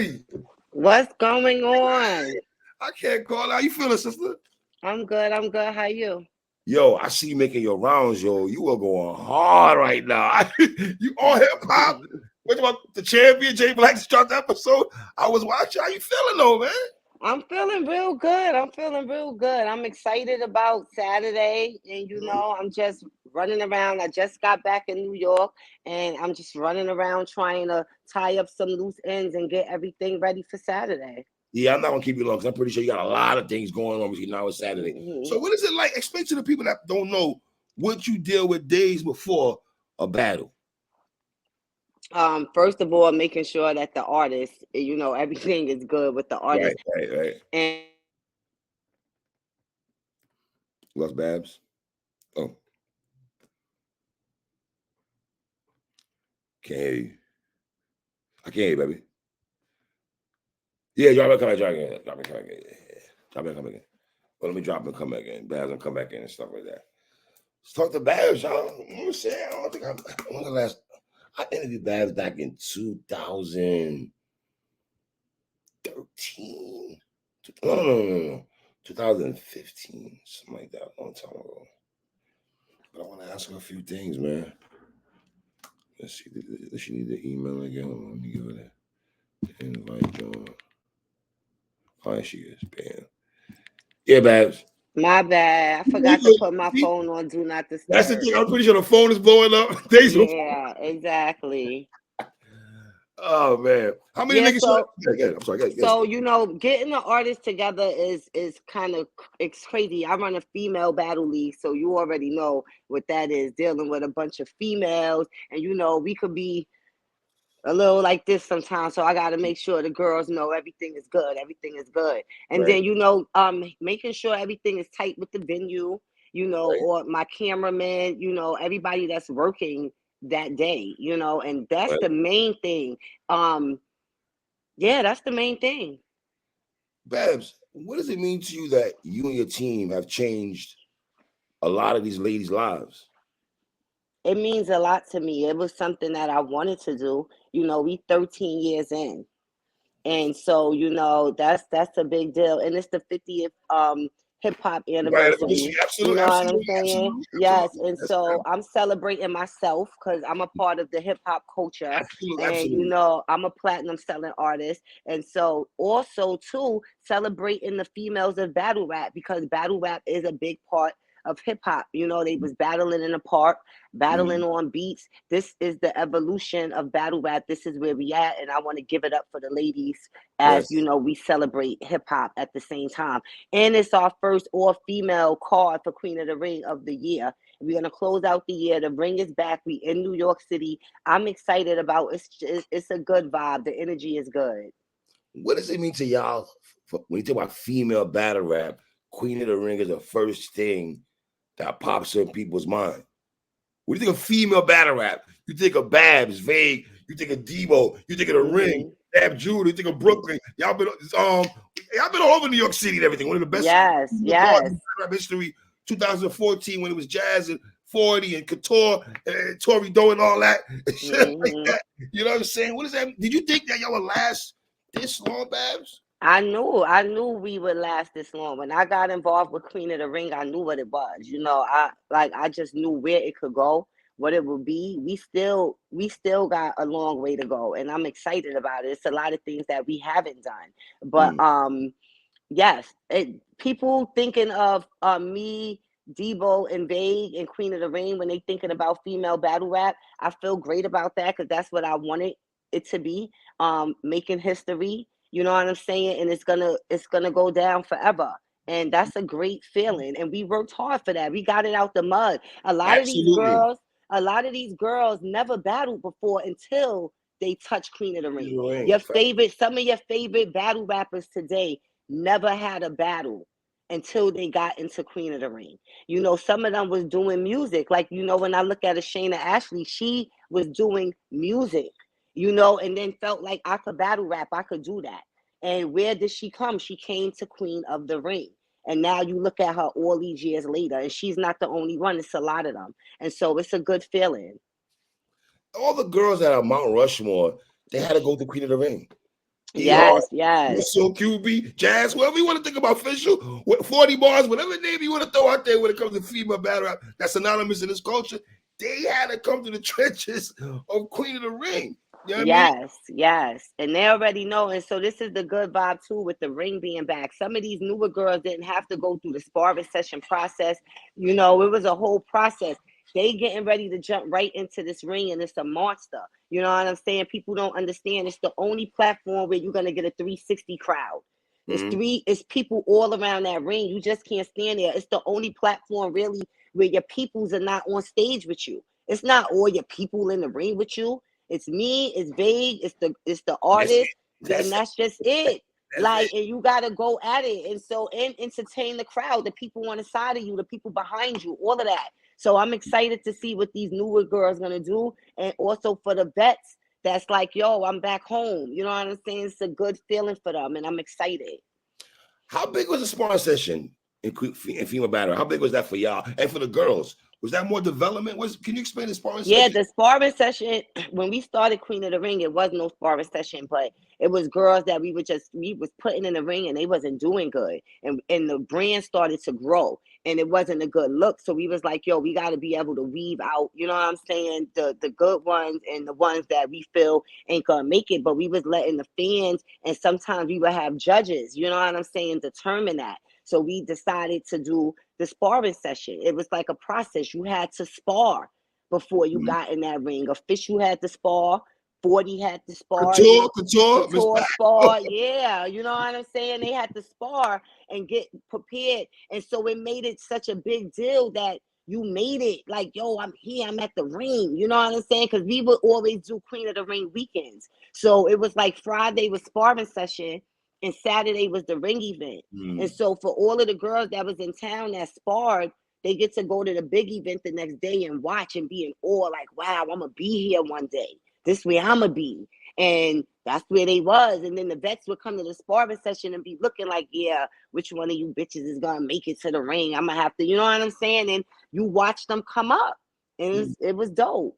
Shorty. What's going on? I can't call out. How you feeling, sister? I'm good. I'm good. How you? Yo, I see you making your rounds, yo. You are going hard right now. You all hip hop. What about the champion? Jay Black's dropped the episode. I was watching. How you feeling though, man? I'm feeling real good. I'm feeling real good. I'm excited about Saturday, and I'm just running around. I just got back in New York, and I'm just running around trying to tie up some loose ends and get everything ready for Saturday. Yeah, I'm not gonna keep you long because I'm pretty sure you got a lot of things going on between now and Saturday. So, what is it like? Explain to the people that don't know what you deal with days before a battle. First of all, making sure that the artist, everything is good with the artist. Right. And Lost Babs. Oh, can't hear you. I can't hear you, baby. Yeah, drop it, come back, drop it, come back again. Drop it, come back again. Well, let me drop it and come back in. Babs and come back in and stuff like that. Let's talk to Babs, y'all. You know what I'm saying? I don't think when the last I interviewed Babs back in 2013. No. 2015, something like that, a long time ago. But I want to ask her a few things, man. Let's see. Does she need the email again? Let me give her that. Invite John. Oh, she is. Bam. Yeah, Babs. my bad. I forgot to put my phone on Do Not Disturb. That's the thing. I'm pretty sure the phone is blowing up. Yeah, exactly. Oh man, how many niggas? I'm sorry. So getting the artists together is kind of it's crazy. I run a female battle league, so you already know what that is. Dealing with a bunch of females, and we could be a little like this sometimes. So I got to make sure the girls know everything is good. Everything is good, and then making sure everything is tight with the venue. Or my cameraman. Everybody that's working that day. And that's the main thing. Yeah, that's the main thing. Babs, what does it mean to you that you and your team have changed a lot of these ladies' lives? It means a lot to me. It was something that I wanted to do. We 13 years in. And so, that's a big deal. And it's the 50th hip hop anniversary. Absolutely, what I'm saying? Yes. And so I'm celebrating myself because I'm a part of the hip hop culture. Absolutely. I'm a platinum selling artist. And so also too celebrating the females of battle rap, because battle rap is a big part of hip hop. They was battling in the park, battling on beats. This is the evolution of battle rap. This is where we at, and I want to give it up for the ladies as we celebrate hip hop at the same time. And it's our first all-female card for Queen of the Ring of the year. We're gonna close out the year. The ring is back. We in New York City. I'm excited about it's a good vibe. The energy is good. What does it mean to y'all when you talk about female battle rap? Queen of the Ring is the first thing that pops in people's mind. When you think of female battle rap, you think of Babs, Vague, you think of Debo, you think of the Ring, Ab Judah, you think of Brooklyn. Y'all been all over New York City and everything. One of the best rap history, 2014, when it was Jazz and 40 and Couture and Tory Doe and all that. And shit like that. You know what I'm saying? What is that? Did you think that y'all would last this long, Babs? I knew we would last this long. When I got involved with Queen of the Ring, I knew what it was. I just knew where it could go, what it would be. We still got a long way to go, and I'm excited about it. It's a lot of things that we haven't done. But yes, people thinking of me, Debo and Vague and Queen of the Ring when they thinking about female battle rap, I feel great about that because that's what I wanted it to be. Making history. You know what I'm saying? And it's gonna go down forever. And that's a great feeling. And we worked hard for that. We got it out the mud. A lot of these girls never battled before until they touch Queen of the Ring. Some of your favorite battle rappers today never had a battle until they got into Queen of the Ring. Some of them was doing music. Like, when I look at Shayna Ashley, she was doing music. And then felt like I could battle rap, I could do that. And where did she come? She came to Queen of the Ring. And now you look at her all these years later, and she's not the only one. It's a lot of them. And so it's a good feeling. All the girls that are Mount Rushmore, they had to go to Queen of the Ring. E Hard, Yes, yes. so QB, Jazz, whatever you want to think about official, 40 bars, whatever name you want to throw out there when it comes to female battle rap that's anonymous in this culture, they had to come to the trenches of Queen of the Ring. You know what I mean? Yes, yes. And they already know. And so this is the good vibe too with the ring being back. Some of these newer girls didn't have to go through the sparring session process. You know, it was a whole process. They getting ready to jump right into this ring and it's a monster. You know what I'm saying? People don't understand. It's the only platform where you're gonna get a 360 crowd. It's people all around that ring. You just can't stand there. It's the only platform really where your peoples are not on stage with you. It's not all your people in the ring with you. It's me, it's Vague, it's the artist, and that's just it. Like, and you gotta go at it, and so and entertain the crowd, the people on the side of you, the people behind you, all of that. So I'm excited to see what these newer girls gonna do, and also for the vets, that's like, yo, I'm back home. You know what I'm saying? It's a good feeling for them, and I'm excited. How big was the sparring session in female battle? How big was that for y'all and for the girls? Was that more development? Can you explain the sparring Yeah, session? the sparring session, when we started Queen of the Ring, it was no sparring session, but it was girls that we was putting in the ring and they wasn't doing good. And the brand started to grow and it wasn't a good look. So we was like, yo, we gotta be able to weave out, you know what I'm saying, the good ones and the ones that we feel ain't gonna make it. But we was letting the fans and sometimes we would have judges, you know what I'm saying, determine that. So we decided to do the sparring session. It was like a process. You had to spar before you got in that ring. Official had to spar, 40 had to spar, Couture, spar. Yeah, you know what I'm saying? They had to spar and get prepared. And so it made it such a big deal that you made it like, yo, I'm here, I'm at the ring. You know what I'm saying? Because we would always do Queen of the Ring weekends. So it was like Friday was sparring session and Saturday was the ring event. And so for all of the girls that was in town that sparred, they get to go to the big event the next day and watch and be in awe, like, wow, I'm gonna be here one day. This way I'm gonna be. And that's where they was. And then the vets would come to the sparring session and be looking like, yeah, which one of you bitches is gonna make it to the ring? I'm gonna have to, you know what I'm saying? And you watch them come up. And it was dope.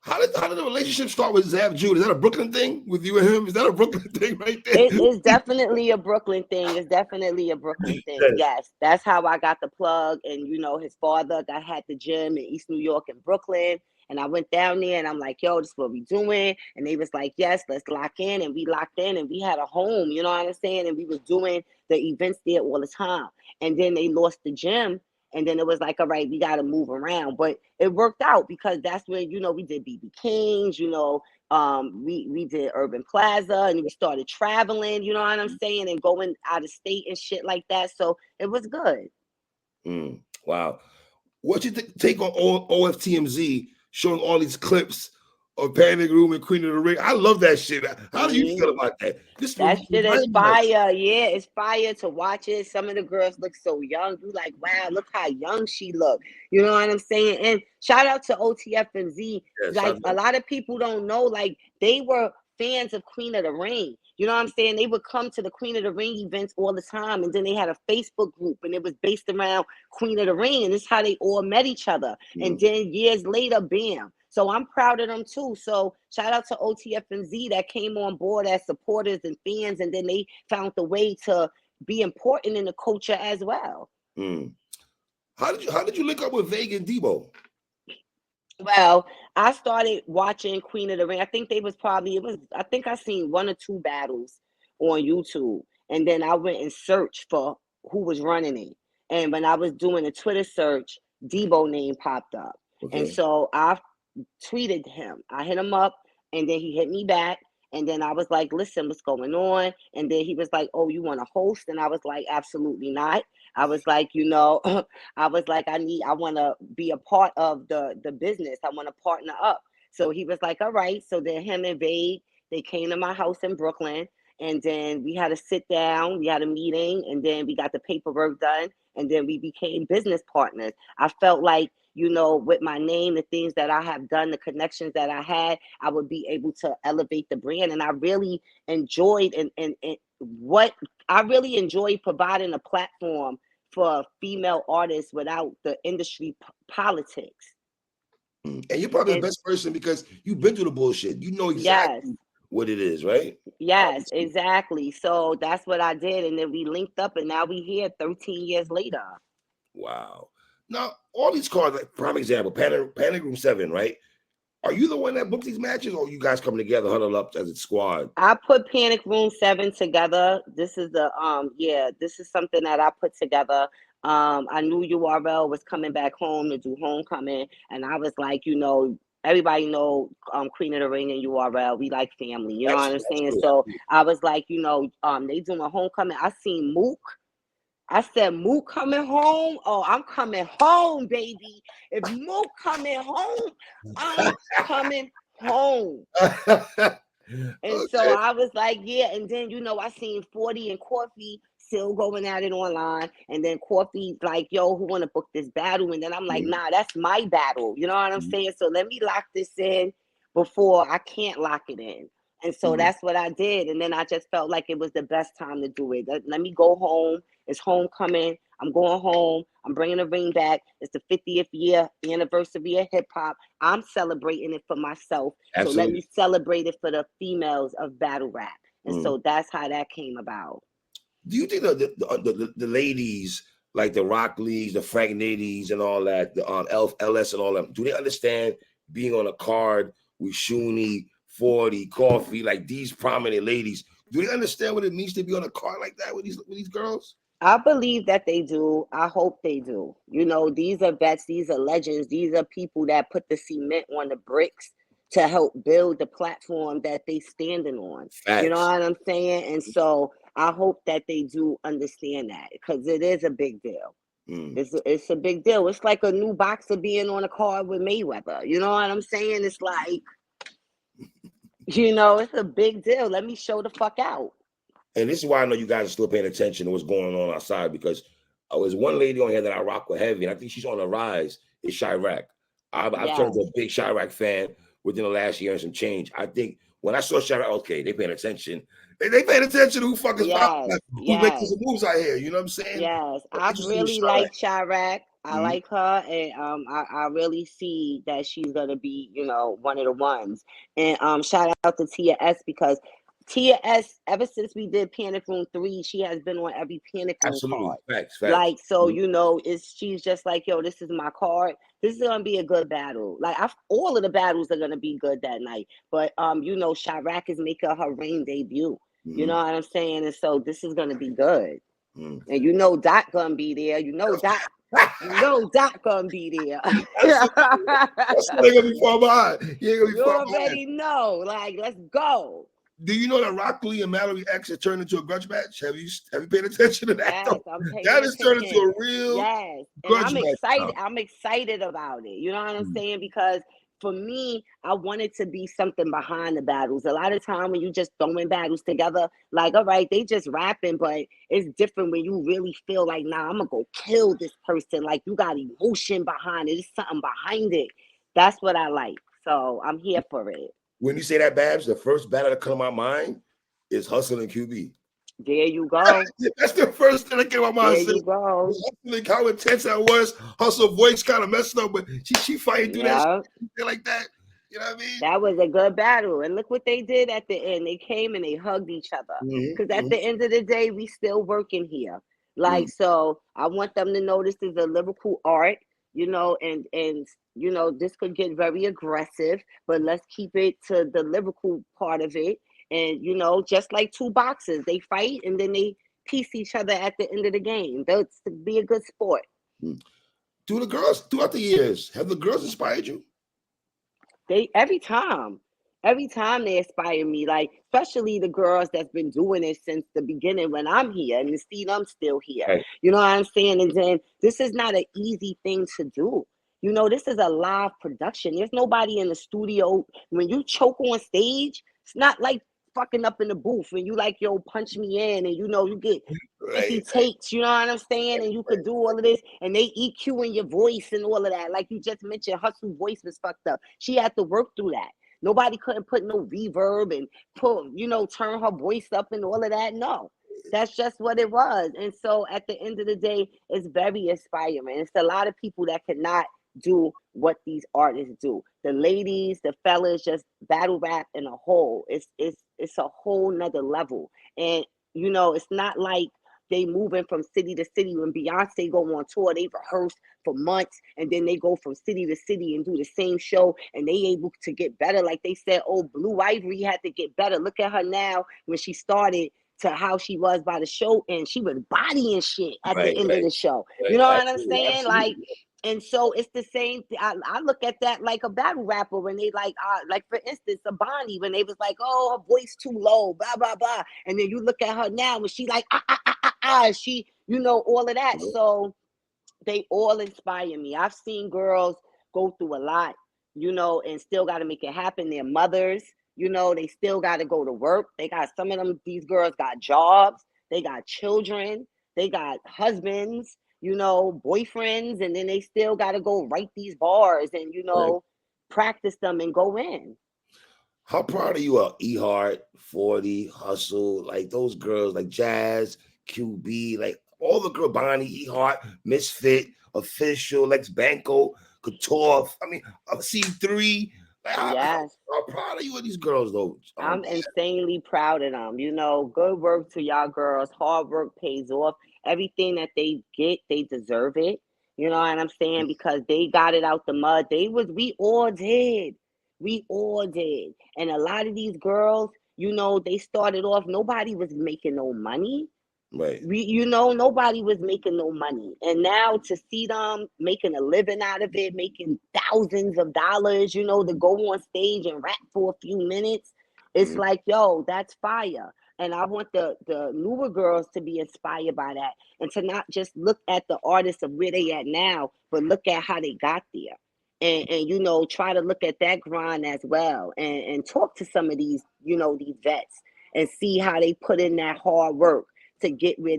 How did the relationship start with Zab Jude? Is that a Brooklyn thing with you and him? Is that a Brooklyn thing right there? It's definitely a Brooklyn thing. It's definitely a Brooklyn thing. Yes, that's how I got the plug. And you know, his father had the gym in East New York and Brooklyn. And I went down there and I'm like, yo, this is what we doing. And they was like, yes, let's lock in. And we locked in and we had a home, you know what I'm saying? And we was doing the events there all the time. And then they lost the gym. And then it was like, all right, we got to move around. But it worked out because that's when, you know, we did BB King's, you know, we did Urban Plaza and we started traveling, you know what I'm saying, and going out of state and shit like that. So it was good. Wow. What's your take on OFTMZ showing all these clips of Panic Room and Queen of the Ring? I love that shit. How do you feel about that? That shit is fire. Yeah, it's fire to watch it. Some of the girls look so young. You like, wow, look how young she look. You know what I'm saying? And shout out to OTFMZ. Yes, like a lot of people don't know, like they were fans of Queen of the Ring. You know what I'm saying? They would come to the Queen of the Ring events all the time. And then they had a Facebook group and it was based around Queen of the Ring. And this is how they all met each other. And then years later, bam. So I'm proud of them too. So shout out to OTFMZ that came on board as supporters and fans, and then they found the way to be important in the culture as well. How did you link up with Vega and Debo? Well, I started watching Queen of the Ring. I think I think I seen one or two battles on YouTube. And then I went and searched for who was running it. And when I was doing a Twitter search, Debo name popped up. And so I tweeted him. I hit him up and then he hit me back. And then I was like, listen, what's going on? And then he was like, oh, you want to host? And I was like, absolutely not. I was like, you know, I was like, I want to be a part of the business. I want to partner up. So he was like, all right. So then him and Vague, they came to my house in Brooklyn. And then we had a sit down, we had a meeting, and then we got the paperwork done. And then we became business partners. I felt like, you know, with my name, the things that I have done, the connections that I had, I would be able to elevate the brand. And I really enjoyed and what I really enjoyed providing a platform for female artists without the industry politics. And you're probably the best person because you've been through the bullshit. You know exactly what it is, right? Yes, exactly. So that's what I did, and then we linked up, and now we here 13 years later. Wow. Now, all these cards, like prime example, Panic Room 7, right? Are you the one that booked these matches, or you guys come together, huddle up as a squad? I put Panic Room 7 together. This is the yeah, this is something that I put together. I knew URL was coming back home to do homecoming, and I was like, everybody know Queen of the Ring and URL. We like family, you know what I'm That's saying? good. So I was like, they doing homecoming. I seen Mook. I said, Mook coming home. Oh, I'm coming home, baby. If Mook coming home, I'm coming home. And so Okay. I was like, yeah. And then, I seen 40 and Coffee still going at it online. And then Coffee's like, yo, who want to book this battle? And then I'm like, Mhm. nah, that's my battle. You know what I'm saying? So let me lock this in before I can't lock it in. And so Mhm. that's what I did. And then I just felt like it was the best time to do it. Let me go home. It's homecoming. I'm going home. I'm bringing the ring back. It's the 50th year anniversary of hip hop. I'm celebrating it for myself. So let me Absolutely. celebrate it for the females of battle rap. And Mhm. so that's how that came about. Do you think the ladies, like the Rock Leagues, the Frank Nitties, and all that, the LS and all them, do they understand being on a card with Shuni, 40, Coffee, like these prominent ladies? Do they understand what it means to be on a card like that with these girls? I believe that they do. I hope they do. These are vets, these are legends, these are people that put the cement on the bricks to help build the platform that they standing on. You know Facts. what I'm saying? And so I hope that they do understand that because it is a big deal. Mm. It's a big deal. It's like a new boxer being on a card with Mayweather. You know what I'm saying? It's like, it's a big deal. Let me show the fuck out. And this is why I know you guys are still paying attention to what's going on outside, because there's one lady on here that I rock with heavy, and I think she's on the rise. Is Chirac. I've turned Yes, into a big Chirac fan within the last year and some change. I think when I saw Chirac, okay, they paying attention. They paying attention to who fucking yes, who's making yes. some moves out here. You know what I'm saying? Yes, I'm I interested in really Chirac. like Chirac. I Mhm. like her, and I really see that she's gonna be, one of the ones. And shout out to Tia S because Tia S, ever since we did Panic Room 3, she has been on every Panic Room Absolutely, card. facts, facts. Like, so Mhm. she's just like, yo, this is my card. This is gonna be a good battle. Like, all of the battles are gonna be good that night. But Chirac is making her reign debut. You know Mhm. what I'm saying? And so this is gonna be good. Mhm. And Dot gonna be there. Dot gonna be there. Absolutely. That's not gonna be far behind. You ain't gonna be You far behind. already know. Like, let's go. Do you know that Rock Lee and Mallory X has turned into a grudge match? Have you paid attention to that Yes, though? I'm paying That has turned into attention. a real Yes. And grudge I'm match excited. now. I'm excited about it. You know what I'm Mm. saying? Because for me, I want it to be something behind the battles. A lot of time when you just throwing battles together, like, all right, they just rapping, but it's different when you really feel like, nah, I'm gonna go kill this person. Like you got emotion behind it. There's something behind it. That's what I like. So I'm here for it. When you say that, Babs, the first battle that comes to my mind is Hustle and QB. There you go. That's the first thing that came to my mind. There Since you go. Hustle, how intense that was. Hustle voice kind of messed up, but she fighting through that Yeah. shit like that. You know what I mean? That was a good battle. And look what they did at the end. They came and they hugged each other. Because at Mm-hmm, the end of the day, we still working here. Like, so I want them to know this is a lyrical art, and this could get very aggressive, but let's keep it to the lyrical part of it. And, just like two boxers, they fight and then they piece each other at the end of the game. That's to be a good sport. mm-hmm. Do the girls throughout the years, have the girls inspired you? Every time they inspire me, like especially the girls that's been doing it since the beginning when I'm here and see them still here. Right. You know what I'm saying? And then this is not an easy thing to do. This is a live production. There's nobody in the studio. When you choke on stage, it's not like fucking up in the booth when you like, yo, punch me in and you get 50 Right. takes, you know what I'm saying? And you could do all of this and they EQ in your voice and all of that. Like you just mentioned, Hustle voice was fucked up. She had to work through that. Nobody couldn't put no reverb and turn her voice up and all of that. No, that's just what it was. And so at the end of the day, it's very inspiring. It's a lot of people that cannot do what these artists do. The ladies, the fellas, just battle rap in a whole. It's a whole nother level. And it's not like they moving from city to city. When Beyonce go on tour, they rehearse for months and then they go from city to city and do the same show and they able to get better. Like they said, oh, Blue Ivory had to get better. Look at her now when she started to how she was by the show, and she was bodying shit at the Right, end of right, the show. You right. know what I'm Absolutely, saying? Like, absolutely. and so it's the same. I look at that like a battle rapper when they like for instance, a Bonnie when they was like, oh, her voice too low, blah blah blah, and then you look at her now when she like she all of that. So they all inspire me. I've seen girls go through a lot, and still got to make it happen. Their mothers, they still got to go to work. They got some of them, these girls got jobs, they got children, they got husbands, boyfriends, and then they still got to go write these bars and, Right. practice them and go in. How proud are you of Ehart, 40, Hustle, like those girls, like Jazz, QB, like all the girl, Bonnie, Ehart, Misfit, Official, Lex Banco, Couture. I mean, C3. Like, Yes. how proud are you of these girls, though? I'm insanely proud of them. Good work to y'all girls. Hard work pays off. Everything that they get, they deserve it. You know what I'm saying? Because they got it out the mud. We all did. We all did. And a lot of these girls, they started off, nobody was making no money. Right. Nobody was making no money. And now to see them making a living out of it, making thousands of dollars, to go on stage and rap for a few minutes, it's like, yo, that's fire. And I want the newer girls to be inspired by that and to not just look at the artists of where they at now, but look at how they got there. And try to look at that grind as well and talk to some of these vets and see how they put in that hard work to get where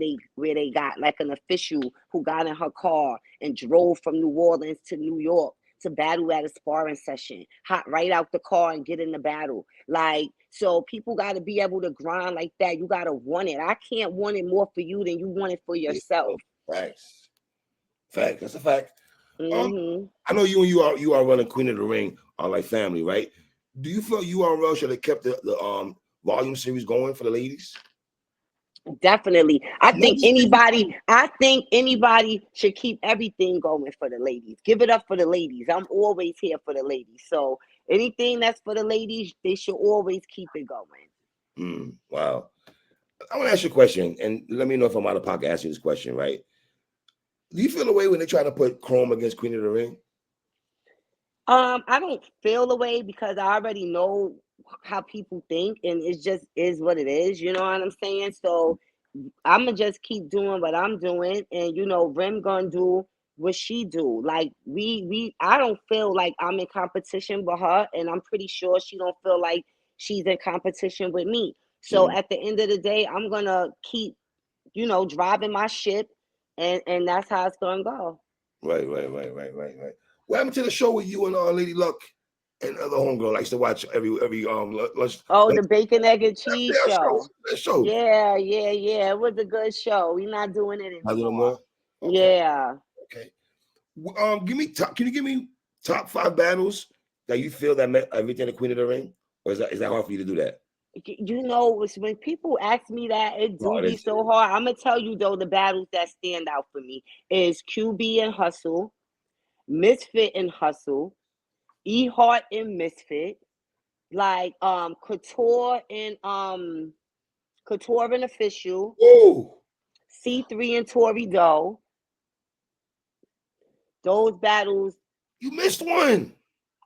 they got, like an official who got in her car and drove from New Orleans to New York to battle at a sparring session, hot right out the car and get in the battle. Like, so people got to be able to grind like that. You got to want it. I can't want it more for you than you want it for yourself. Facts. Fact. That's a fact. Mm-hmm. I know you are running Queen of the Ring on like family, right? Do you feel URL should have kept the volume series going for the ladies? Definitely. I Not think just anybody, should keep everything going for the ladies. Give it up for the ladies. I'm always here for the ladies. So anything that's for the ladies, they should always keep it going. Wow. I want to ask you a question, and let me know if I'm out of pocket asking this question, right? Do you feel the way when they try to put Chrome against Queen of the Ring? I don't feel the way because I already know how people think, and it just is what it is. You know what I'm saying? So I'm gonna just keep doing what I'm doing, and Rim gonna do what she do. Like I don't feel like I'm in competition with her, and I'm pretty sure she don't feel like she's in competition with me. So at the end of the day, I'm gonna keep, driving my ship, and that's how it's gonna go. Right. What happened to the show with you and Lady Luck and the homegirl? I used to watch every lunch. Oh, the bacon, egg, and cheese Yeah, show. that show. Yeah. It was a good show. We're not doing it A little anymore. more. Okay. Yeah. Okay. Give me top. Can you give me top 5 battles that you feel that met everything the Queen of the Ring, or is that hard for you to do that? When people ask me that, it No, do it be is. so hard. I'm gonna tell you though, the battles that stand out for me is QB and Hustle, Misfit and Hustle, E Heart and Misfit, like Couture and Official, Oh, C3 and Tory Doe. Those battles. you missed one.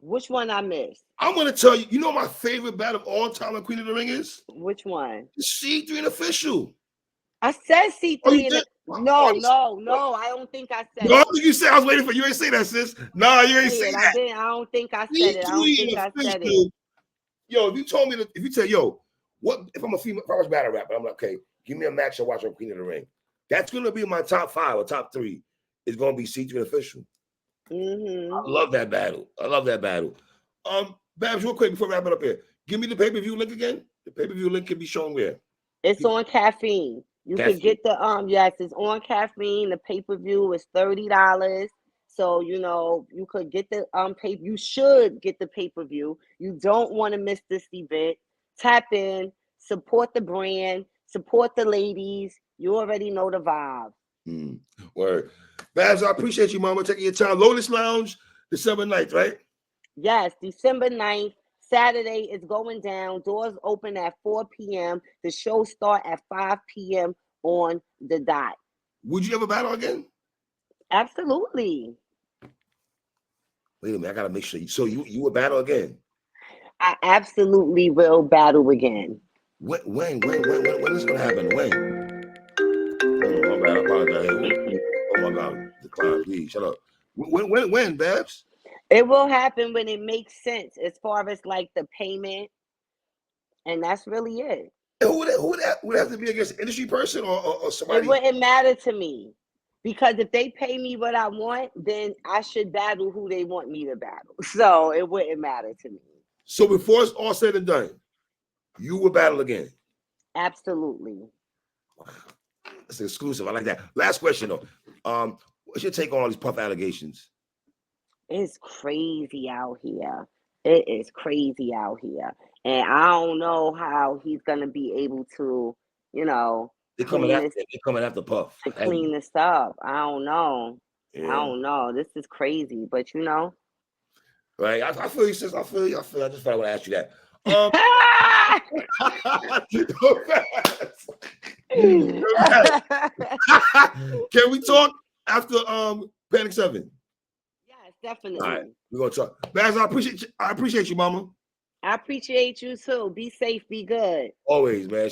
Which one I missed? I'm gonna tell you. You know my favorite battle of all time in Queen of the Ring is Which one? the C3 and Official. I said Oh, you C3 and did? no. I don't think I said No, I it. think you said I was waiting for you. Ain't say that, sis. Nah, you ain't Say say it. I that. didn't. I don't think I said it. I don't C3 think and I said it. Official. Yo, if you told me if you tell yo, what if I'm a female if I was battle rapper, I'm like, okay, give me a match to watch on Queen of the Ring. That's gonna be my top 5 or top 3. It's gonna be C3 and Official. I love that battle. Babs, real quick before we wrap it up here. Give me the pay-per-view link again. The pay-per-view link can be shown where? It's on Caffeine. You could Caffeine. get the yes, it's on Caffeine. The pay-per-view is $30. So, you could get the pay. You should get the pay-per-view. You don't want to miss this event. Tap in, support the brand, support the ladies. You already know the vibe. Word. Babs, I appreciate you, mama, taking your time. Lotus Lounge, December 9th, right? Yes, December 9th. Saturday is going down. Doors open at 4 p.m. The show start at 5 p.m. on the dot. Would you ever battle again? Absolutely. Wait a minute, I gotta make sure. So you would battle again? I absolutely will battle again. When is it gonna happen? When? Oh, my bad. I apologize. Oh my God, decline, please. Shut up. When, Babs? It will happen when it makes sense as far as like the payment, and that's really it. Who would have to be against an industry person or somebody? It wouldn't matter to me, because if they pay me what I want, then I should battle who they want me to battle. So it wouldn't matter to me. So before it's all said and done, you will battle again? Absolutely. Wow, that's exclusive. I like that. Last question though. What's your take on all these Puff allegations? It's crazy out here. It is crazy out here. And I don't know how he's gonna be able to, They're coming after Puff. to clean this up. I don't know. Yeah. I don't know. This is crazy, but Right. I feel you, sis. I feel you. I just thought I would ask you that. Can we talk after Panic 7? Yes, definitely. All right, we're gonna talk. Baz, I appreciate you, mama. I appreciate you too. Be safe, be good. Always, man.